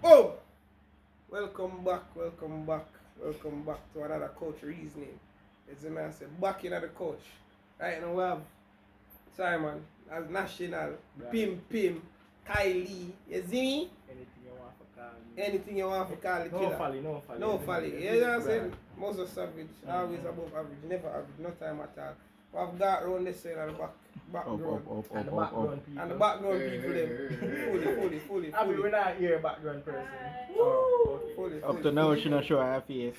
Oh! Welcome back to another coach reasoning. It's a man say back in the coach. Right now we have Simon as national, Right. Pim, Kylie, you see me? Anything you want for call me. Anything you want to call it No killer. folly. No folly. You know what I'm saying? Right. Most savage, always above average, never average, no time at all. We have got around this side of the background. And the background people. And the background people them fully. I mean, we're not here a background person. Woo! Oh, okay. Fully. Up to now, she not show her face.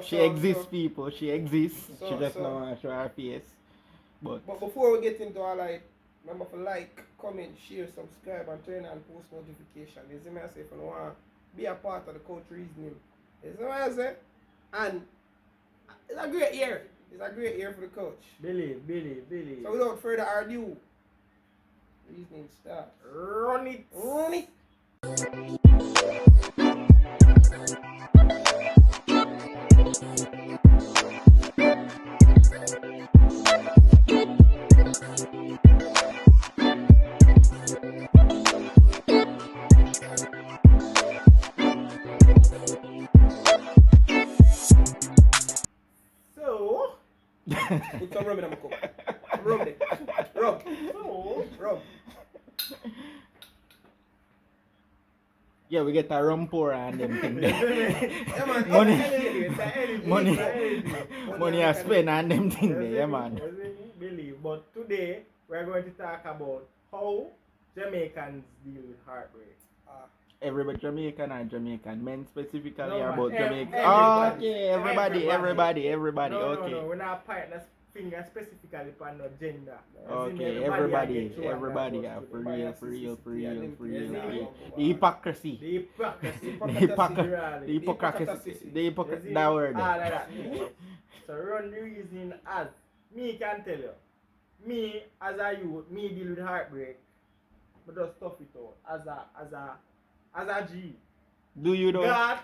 She exists, people. She exists. She just don't want to show her face. But before we get into all that, remember to like, comment, share, subscribe, and turn on post notification. You see me I say if you want to be a part of the coach reasoning. You see what I say? And it's a great year. It's a great year for the coach. Billy. So without further ado, reasoning starts. Run it. So, Put some rum in my cup. Rub it. Rub. yeah, we get a rum pour and them thing there. Yeah, man. Money I spend on them thing there, yeah man. Billy, but today we're going to talk about how Jamaicans deal with heartbreak. Everybody Jamaican or Jamaican men specifically No, or about man. Jamaica. Everybody. Okay, everybody. No, Okay. we're not pointing a finger specifically upon no gender. Okay, everybody, for real. The hypocrisy. The hypocrisy, that word. All of that. So run the reasoning as me can tell you. Me as a youth, me deal with heartbreak. But just tough it out. As a G. Do you know? God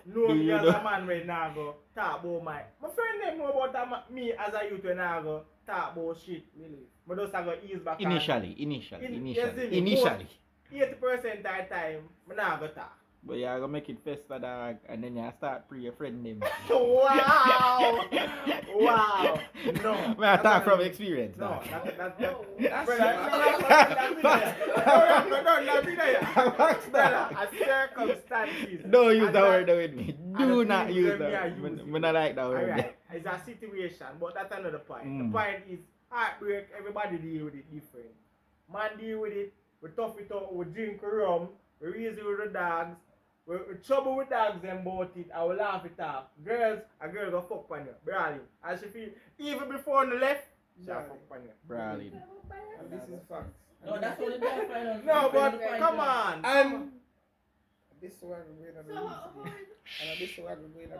know Do me you as know? a man when I go talk about my friend them know about me as a youth when I go talk about shit. Really. But just I go ease back. Initially. 80% of the time, I not go talk. But you gonna make it fester, dog, and then you start pre your friend name. Wow! No. May I talk from experience, No, dog. that's a circumstances. Don't use that word with me. Do not use that. I don't like that word. Alright, it's a situation, but that's another point. The point is heartbreak, everybody deal with it different. Man deal with it, we tough it out, we drink rum, we reason with the dogs, we trouble with dogs and about it, I will laugh it off. A girl go fuck on you, brawling. And she feel, even before on the left, she'll fuck on you. Brawling. And this is facts. No, that's what the guy find out. No, but come on. And this is why we're going to the reasoning. And this is why we're going to the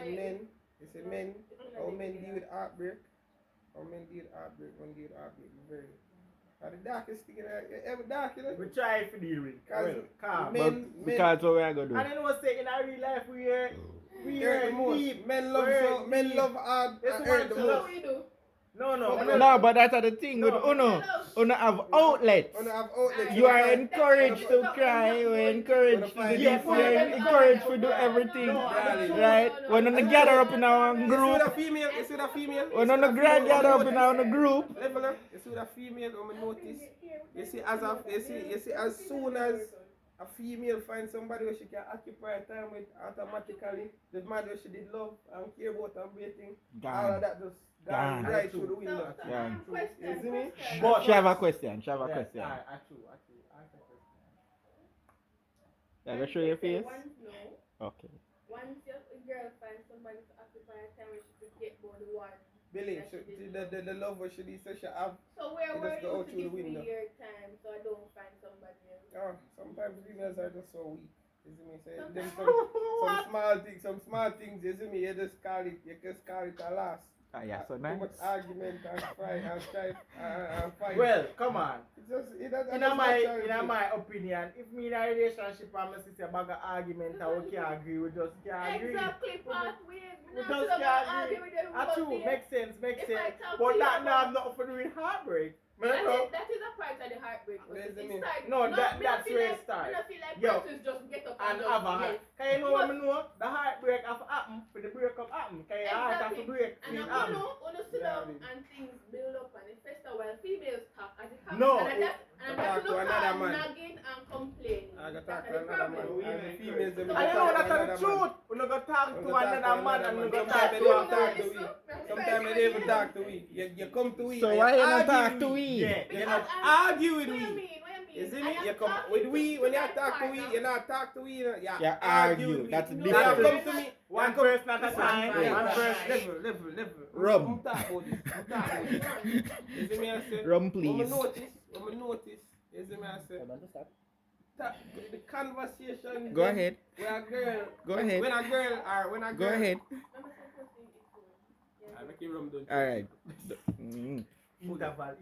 reasoning. It's a men, how men deal with heartbreak. How men deal with heartbreak, one deal with heartbreak. Very. The darkest thing in ever dark, you know? We try to deal with it. Calm. Because what we are gonna do? And then we say in our real life we hurt are the most. deep. Men love hard and hurt the most. No, but that's the thing with Uno have outlets. You are encouraged to cry, you are encouraged to do this, you are encouraged to do everything. Right? When on the gather up in our You group, see the female? when on the gather up in our group, Leveler, you see the female, when we notice, you see as soon as a female finds somebody where she can occupy her time with, automatically the man where she did love and care about and waiting, all of that just gone right through the window. You see me? but she have a question. True. Yeah, go show your face. Okay. Once your girl finds somebody to occupy her time when she could get more than one. Billy, the love where she did, so she have. So where It were just go you out to through the give me window. your time so I don't find somebody else? Oh, sometimes females are just so weak. You see me? Say them some small things. You see me? You just call it a loss. Yeah, so Too nice. much argument and fight and strife and fight. Well, come on. In In my opinion, if me in a relationship and my sister bag of argument and we can't agree, we just can't agree. Exactly, pathway. We just can't agree. True, makes sense. But that now have nothing to do with heartbreak. That is a part of the heartbreak. That's where it starts. I feel like Yo, persons just get up and just have a yes. heart. Can you know what I know? The heartbreak have happened for the breakup happen. Can you heart have to break? And I'm gonna sit down and things build up and it first while females talk as it happens. No. And that's look at nagging and complaining. I got talk to another man. And the females them I know that's the truth. We're not going to talk to another man and we're going to talk to we. Sometimes they even talk to we. You come to we. So why you not talk to we? Yeah. You not argue with What you we. mean? You see me? You come with we. When you talk to we, you not talk to we. You argue. That's You different. come to me. One person at a time. One person. Level. Rum. I'm talking about this. You see me? I say. Rum, please. I'm notice. You see me? I say. The conversation. Go ahead. When a girl. Go ahead. When a girl. Go ahead. I make you rum down. Alright. Interval.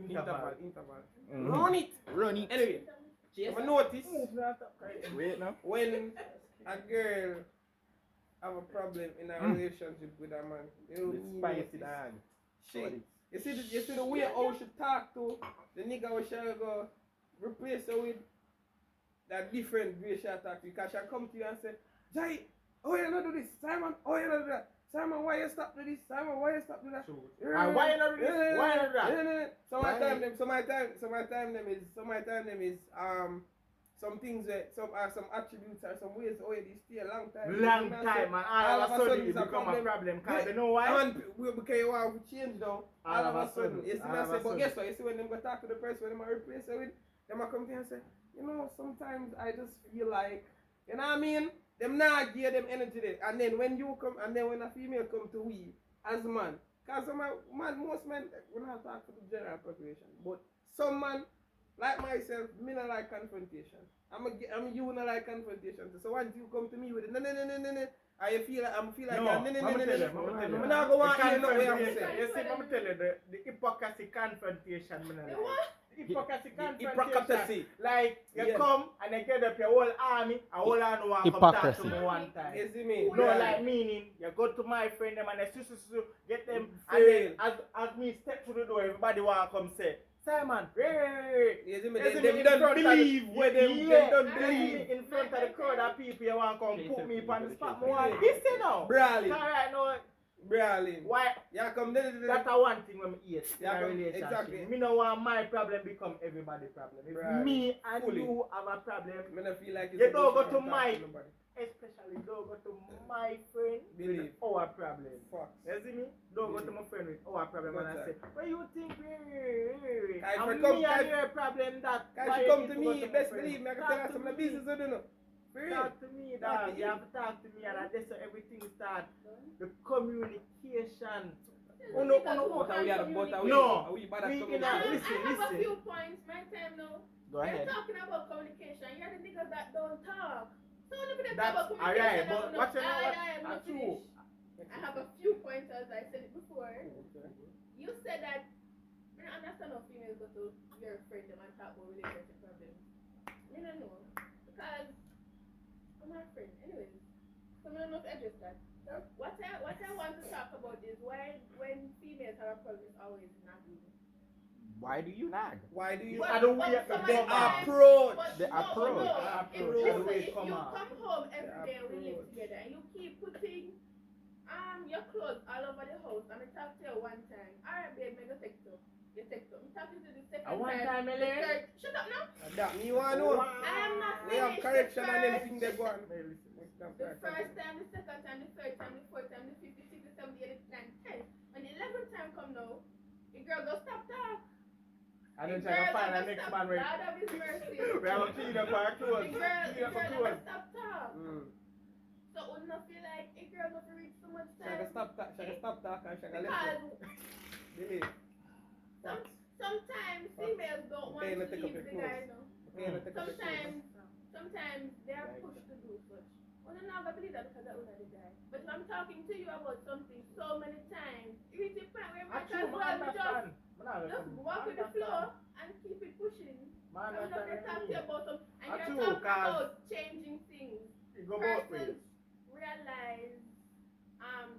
Run it. Anyway, I notice Wait now. when a girl have a problem in a relationship with a man, Spicy dog. shit. You see the way how she talk to the nigga where she go replace her with that different way she talk to you. Because she come to you and say, Jai, oh you not do this? Simon, oh you not do that? Simon, why you stop do this? Simon, why you stop do that? And why you not do this? Why you not do that? So my time them is some things that some attributes or some ways oh they stay a long time. Long time, man. All of a sudden it become a problem. Cause you know why? And because you want to change now. All of a sudden. You see what I say? But guess what? You see when them go talk to the person when them replace her with, them come to you and say, you know, sometimes I just feel like, you know what I mean? Them not give them energy there. And then when you come, and then when a female come to we as a man, because most men, we not talk to the general population, but some man, like myself, me not like confrontation. You not like confrontation. So once you come to me with it, no, I feel like I'm not go on here, no way I'm saying. You see, I'm tell you the hypocrisy confrontation, Hypocrisy. Like you come and you get up your whole army, a whole army want to come talk to me one time. You see me? No, like meaning you go to my friend them and they get them, and then as me step through the door, everybody want to come say, Simon, You see me? They They don't believe where they don't believe. in front of the crowd of people you want to come put me on the spot. This you know. Brawling. Alright, no. Brawling. Why? Yeah, come That's a one thing when me hate in Yeah, a relationship. exactly. Me no want my problem become everybody's problem. If Right. me and Fully. you have a problem, I don't feel like You don't go to talk my- nobody. especially don't go to my friend Believe. with our problem. Fuck. You see me? Don't go to my friend with our problem and I say, what you think? I And forgot- me and your problem that. Can why she you come need to go me? my Best friend? believe me, I can Talk tell her to some of the me. business I don't know. For real. Talk to me, dog. You have to talk to me, and that's how everything start. The communication. But No, we are the butter. No. We bad at We communication. cannot- I have listen. a few points. My time now. Go ahead. You're talking about communication. You're the niggas that don't talk. So look at them That's talk about communication. alright, but what you know what? I'm not True. finished. I have a few pointers. I said it before. You said that. I don't understand how females go to your friend them and talk about relationship problems. You don't know because I'm my friend. Anyways, so I don't know if I address that. What I want to talk about is why when females have a problem, it's always nagging. Why do you nag? Why do you? But- I don't but wear- some The of time- approach. but The no, approach. no. The approach. If, The way it if come you out. come home every The day and we live approach. together and you keep putting your clothes all over the house and I talk to you one time, alright babe, I go text you. You text you. I'm talking to the second One time. time, the Elaine. third. Shut up now. That me want to know. I am not We have finished. correction The and first- everything they go on. The first time, the second time, the third time, the fourth time, the fifth, the sixth, the seventh, the eighth, the ninth, 10th. When the 11th time come now, the girl go stop talk. And then try to find a next man with. God of his mercy. We have a clean up our The clothes. girl, Clean up our never clothes. stop talk. Mm. So would not feel like a girl not reach so much She can time. stop talk. She can stop talk and she can Because listen. Believe. sometimes females don't want Okay, to let's take up leave your the clothes. guy, no. Okay, let's take a picture. Sometimes they are pushed to do such. Well, I'm not gonna believe that because I was the guy. But if I'm talking to you about something so many times, it reaches a point where my True, as well we just man. walk with the flow and keep it pushing. Man, I'm not gonna talk to you about some, and True, you're talking cause about changing things. You go both ways. Persons realize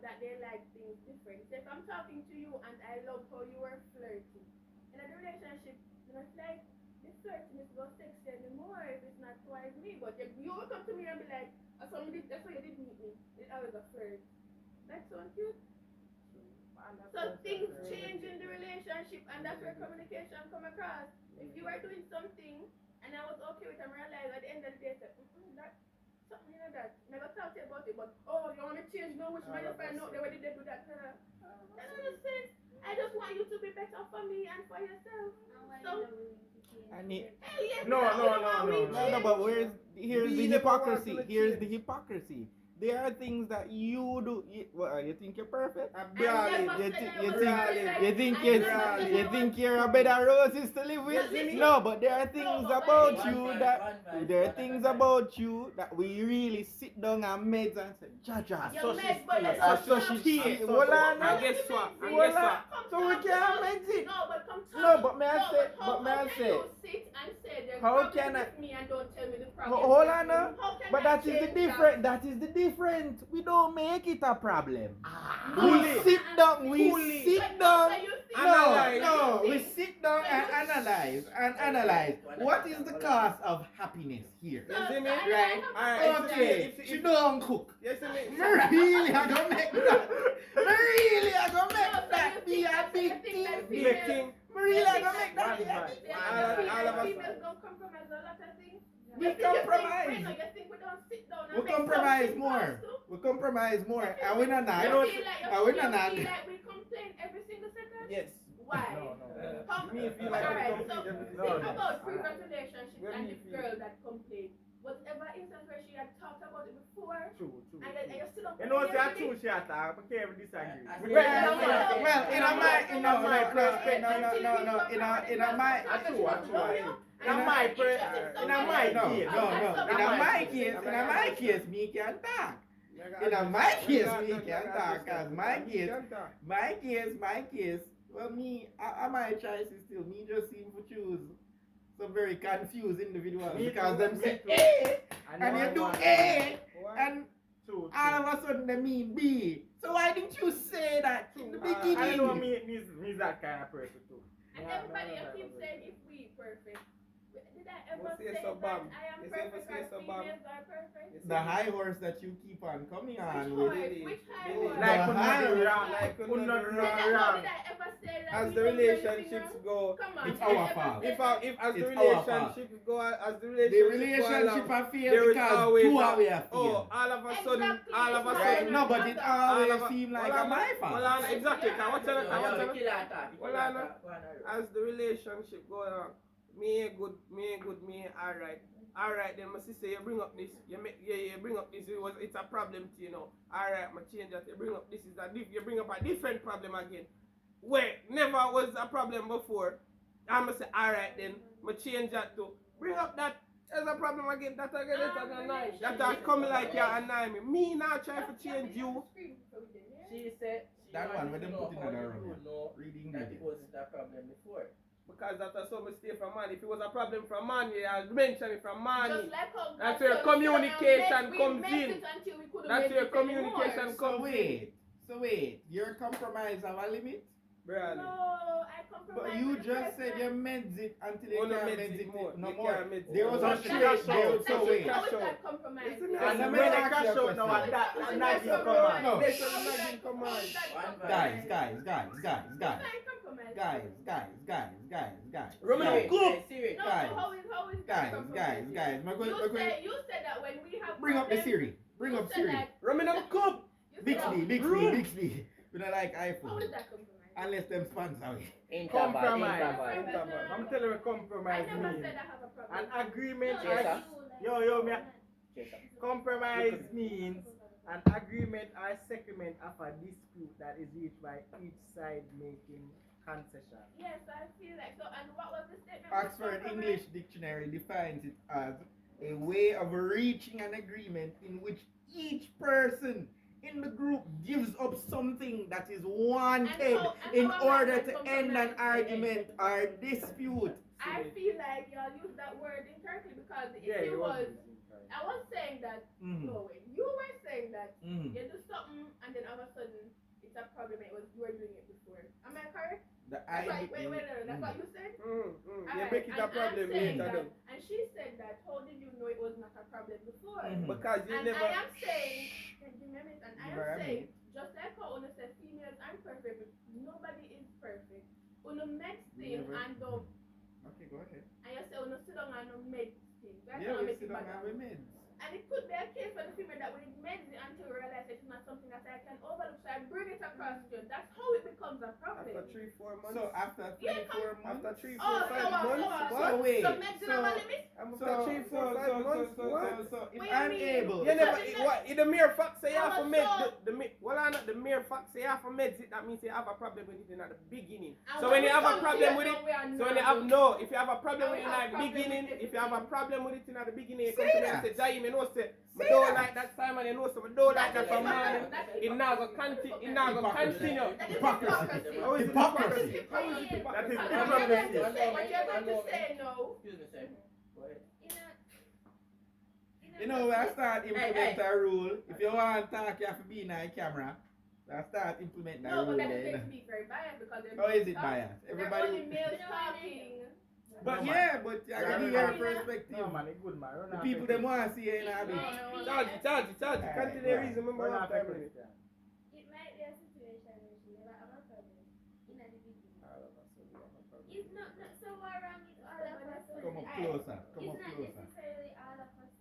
that they like things different. So if I'm talking to you and I love how you are flirty, in a relationship flirting is about sexy anymore if it's not twice me. But you will come to me and be like, oh, somebody, that's why you didn't meet me. It's always a flirt. That's so cute. So things change in the relationship, and that's where communication come across. If you are doing something and I was okay with it, and realize at the end of the day, that something like that. Never talk to you about it, but oh, you want to change now, which man you find out they did they do that? That doesn't make sense. I just want you to be better for me and for yourself. So. No, but here's the hypocrisy. Here's the hypocrisy. There are things that you do. You think you're perfect? You think you're a bed of roses to live with? No, but there are things about you that we really sit down and meds and say, Jaja, So and guess what? So we can't meds it. No, but come to No, but may I say, you sit and say there's how problem can with me and don't tell me the problem? Hold on now. How can But I that is the change different. That is the different. We don't make it a problem. We No, sit down. We Fully. sit down. Analyze. No. We sit down and analyze. What is the cause of happiness here? You see me? Right. Alright. Okay. She don't cook. You see me? Really, I gonna make that. Really, I gonna make that be a big thing. Big thing. Really, I gonna make that be a big thing. All of us. Females don't compromise a lot of things. We compromise. You think we don't sit down and We make compromise something more. custom? We compromise more. And we not You not. feel like not. we complain every single second? Yes. Why? No. Me feel like Alright, we so complete think everything. about previous relationships Where and do this you girl that complained. Whatever instance where she had talked about it before, True. and then you still don't You know, complain it's true, with she attack, but can't disagree. Well, in my perspective, in my case, me can talk. In my case, me can talk. Cause my case. Well, me, I my choice is still me. Just seem to choose some very confused individuals because them say A and you do A and all of a sudden they mean B. So why didn't you say that in the beginning? I know me's that kind of person too. And everybody keep saying if we perfect. Did I ever say say so, that Bam. I am You say perfect say or so, Bam. females are perfect? The high horse that you keep on coming on Which with. horse? Which high horse? Like The high another horse. round, Like Did another I round. ever say that As we the don't do anything relationships wrong? go, Come on. It's did I our ever fault. say if that? the It's our relationships go, as the The relationship relationship go along, I feel there is because always two a- are we are Oh, feel. all of a sudden, Exactly. all of a It's Right? sudden. No, but it always seems like a my fault. Well, exactly. As As the relationship go on, me good, alright. Then my sister, you bring up this, you bring up this. It's a problem to you know. Alright, my change that. You bring up this you bring up a different problem again. Where never was a problem before. I'ma say alright then, my change that to bring up that as a problem again. That again, that's annoying. That come like you annoy me. Me not try to change you. she said That one, when they put in another room, room, know reading that the it wasn't a problem before. Because that's so mistake from man. If it was a problem from man, I'll mention it from man. Just like how That's God where said, communication we comes messed in. it until we couldn't That's make where it communication anymore. comes So wait, your compromise have a limit? Brother. No, I compromise. But you with the just said person. you meds it until you Oh, no, can't meds meds it it more. no You more. can't meds it There was more. a That's straight there, That's so how wait. is that compromise? Isn't it? And Let me when they ask crash you a out now, question. that How is not that your compromise? command. No. This is How is not that in command. compromise? Guys. Remember, Siri, go. Siri. No, Guys. so how is that compromise? You said that when we have Bring up the problems, Siri. Bring you up said Siri. that- Remember, go. you said Bixby. We don't like How is iPhone. that compromise? Unless them sponsor it. Compromise. Compromise. I'm telling you, I compromise never means said I have a problem. an agreement. No, Yes, that's sir. you. Compromise means an agreement or settlement of a dispute that is reached by each side making concession. Yes, I feel like so. And what was the statement? Oxford English Dictionary defines it as a way of reaching an agreement in which each person in the group gives up something that is wanted in order to end an argument or dispute. I feel like y'all use that word incorrectly because the issue was I was saying that no way. You were saying that you do something and then all of a sudden it's a problem. It was you were doing it before. Am I correct? The That's idea. wait, no, that's what you said? You Alright, break it and up problem later then. And she said that, how did you know it was not a problem before? Because you And never. I am saying, can you remember it? And I am saying, just like how Una said, females aren't perfect, but nobody is perfect. Una met thing and the. Okay, go ahead. And you say, Una sit down and no med thing. Yeah, we sit down and we meds. And it could be a case for the female that we meds it until we realize it's not something that I can overlook. So I bring it across to you. That's how it becomes a problem. After 3-4 months. So after 3-4 months. After 3-4 months. So wait. So meds don't have a limit? After 3-4 months. So if I'm able. You never. What? The mere fact say you have a med. The mere fact say you have a meds it. That means you have a problem with it in the beginning. So when you have a problem with it. So when you have no. If you have a problem with it in the beginning. If you have a problem with it in the beginning. You come to me and say, Jaime, you know say. I don't like that Simon, you know, so I don't like that from mine. It now go continue. Hypocrisy. How is it hypocrisy? How is it hypocrisy? What you're going to say, no. Excuse me, sir. Go ahead. You know, I start implement a rule. If you want to talk, you have to be in the camera. I start implementing a No, rule but that there. makes me very biased because they're How is it biased? They're Everybody. only males talking. But yeah, but I can hear your perspective. No, man, it's good, man. The people they want to see you in a bit. Charge. Continue reason. Remember what time it is. It might be a situation where she never have a problem in the beginning. It's not so what wrong with all of us. Come up closer. Come It's up not closer. necessarily all of us.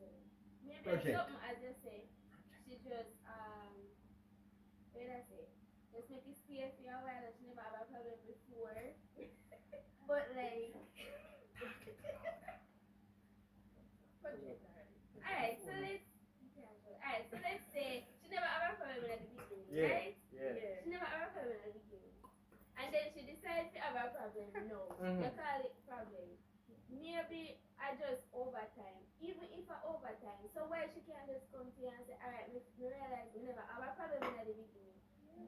Maybe Project. something as you say, she just what did I say? Just make it clear for you a while that she never have a problem before. But like Alright, so let's say she never have a problem at the beginning, right? Yeah. She never have a problem at the beginning. And then she decides to have a problem. No. You call it problem. Maybe I just overtime. Even if I overtime. So why she can't just come to you and say, alright, we realize we never have a problem at the beginning.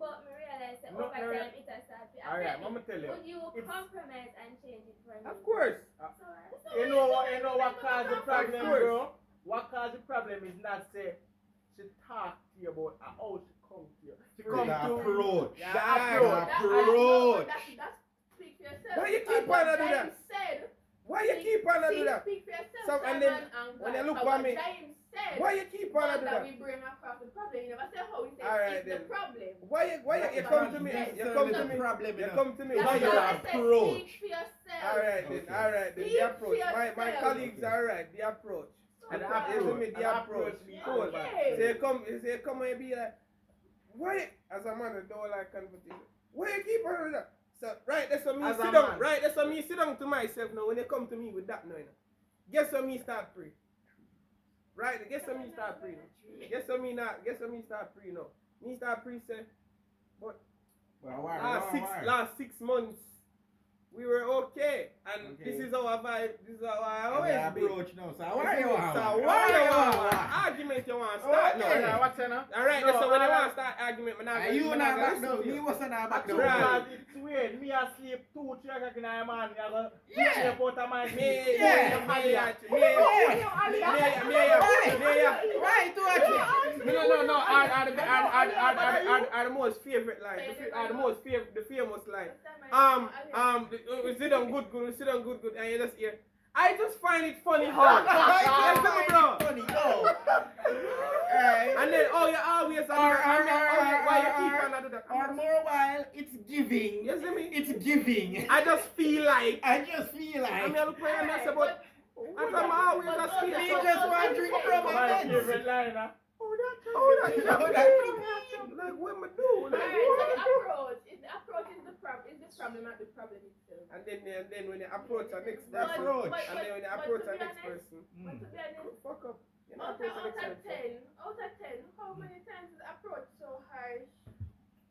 But we realize that overtime it has started. Alright, I'm gonna tell you. Would you compromise and change it for me? Of course. You know what caused the problem, bro? What caused the problem is not say she talk to you about how she come to you. She come to approach. Yeah, approach. That's speak for yourself. Why you keep on to do that? Why you keep on to do that? Speak for yourself. So, and then when you look at me, why you keep on to do that? We bring across the problem. You never say how we say Alright, it's the then. problem. Why you come to me? You come to me. You come to me. That's Why why you I said approach? speak for yourself. Alright then. The approach. My colleagues are right. The approach. And the The approach. Cool. Okay. So you come and be like, why? As a man, I don't like conversation. Why you keep on with that? So right, that's what me As a sit down. man. Right, that's what me sit down to myself now. When they come to me with that now, guess what me start pray. Right, guess what me start pray now. Guess what me start pray now. Me start pray say, but last 6 months we were okay, and this is our vibe. This is how I always be. Approach now. So why you want? Argument you want to start now? What's that? Alright, so when you want to start argument, You not back down. Me wasn't back down. Because it's weird. Me asleep 2-3 o'clock in the morning. I go sleep out of my sleep. Why to actually? No. Are the most favorite line. Are the most favorite, the famous line. We sit on good, and you just hear. I just find it funny how. Yes, bro. Funny, no. And then you always why you keep on do that? Or more while, it's giving. You see me? It's giving. I just feel like. I mean, I look where I'm say, but I'm always a speaker. Me just want to drink from my My head. favorite line, huh? Like what am I do? Alright, so the approach is the problem, not the problem itself. And then when you approach the next But- person, but- and then when you but approach to the be next honest- person, But to be honest, fuck up. You're not out approaching the of next person. 10, how many times is the approach so harsh?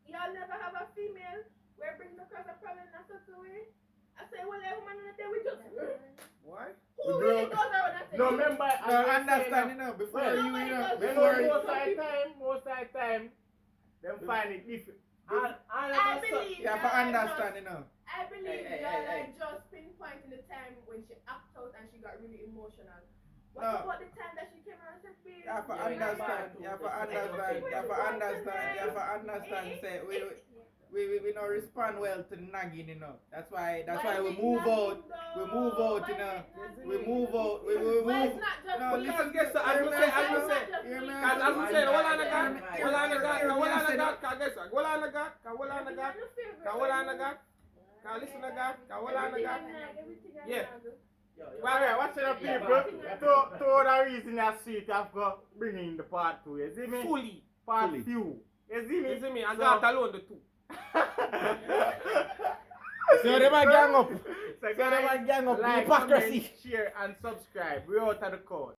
Y'all never have a female where it brings across a problem in a certain way? I say, well, a woman in the day, we just... Why? Who really goes around and say... No, remember, No, understand, before Well, you, nobody does. before you. most of the time, them find it different. I believe You have to understand, I believe Hey, y'all hey. are just pinpointing the time when she acted out and she got really emotional. What No. about the time that she came around and said, babe, You have to understand, say, wait, we don't respond well to nagging, you know. That's why Why we is it move nagging, out. though? We move out, you Why know. is it nagging? We move out. We Why move. it's not just No, me? listen, Guess what? As we say, as we say. Hear me Cause out. as we say, hold on a God, Hear hold on a God, me hold on out. a God, cause guess what? Hold on a God, cause hold on a God, Your favorite cause hold on a God, cause listen a God, cause hold on a Everything God. I nag, everything I Yeah. nag. Well, yeah, what's the people? To other reason I see it, I've got bringing the part 2. You see me? Fully. Part Fully. few. You see me? You see me? I So- got alone the two. So them a gang up. So So them a guys, gang up. like, Hypocrisy. comment, share, and subscribe. We're out of the code.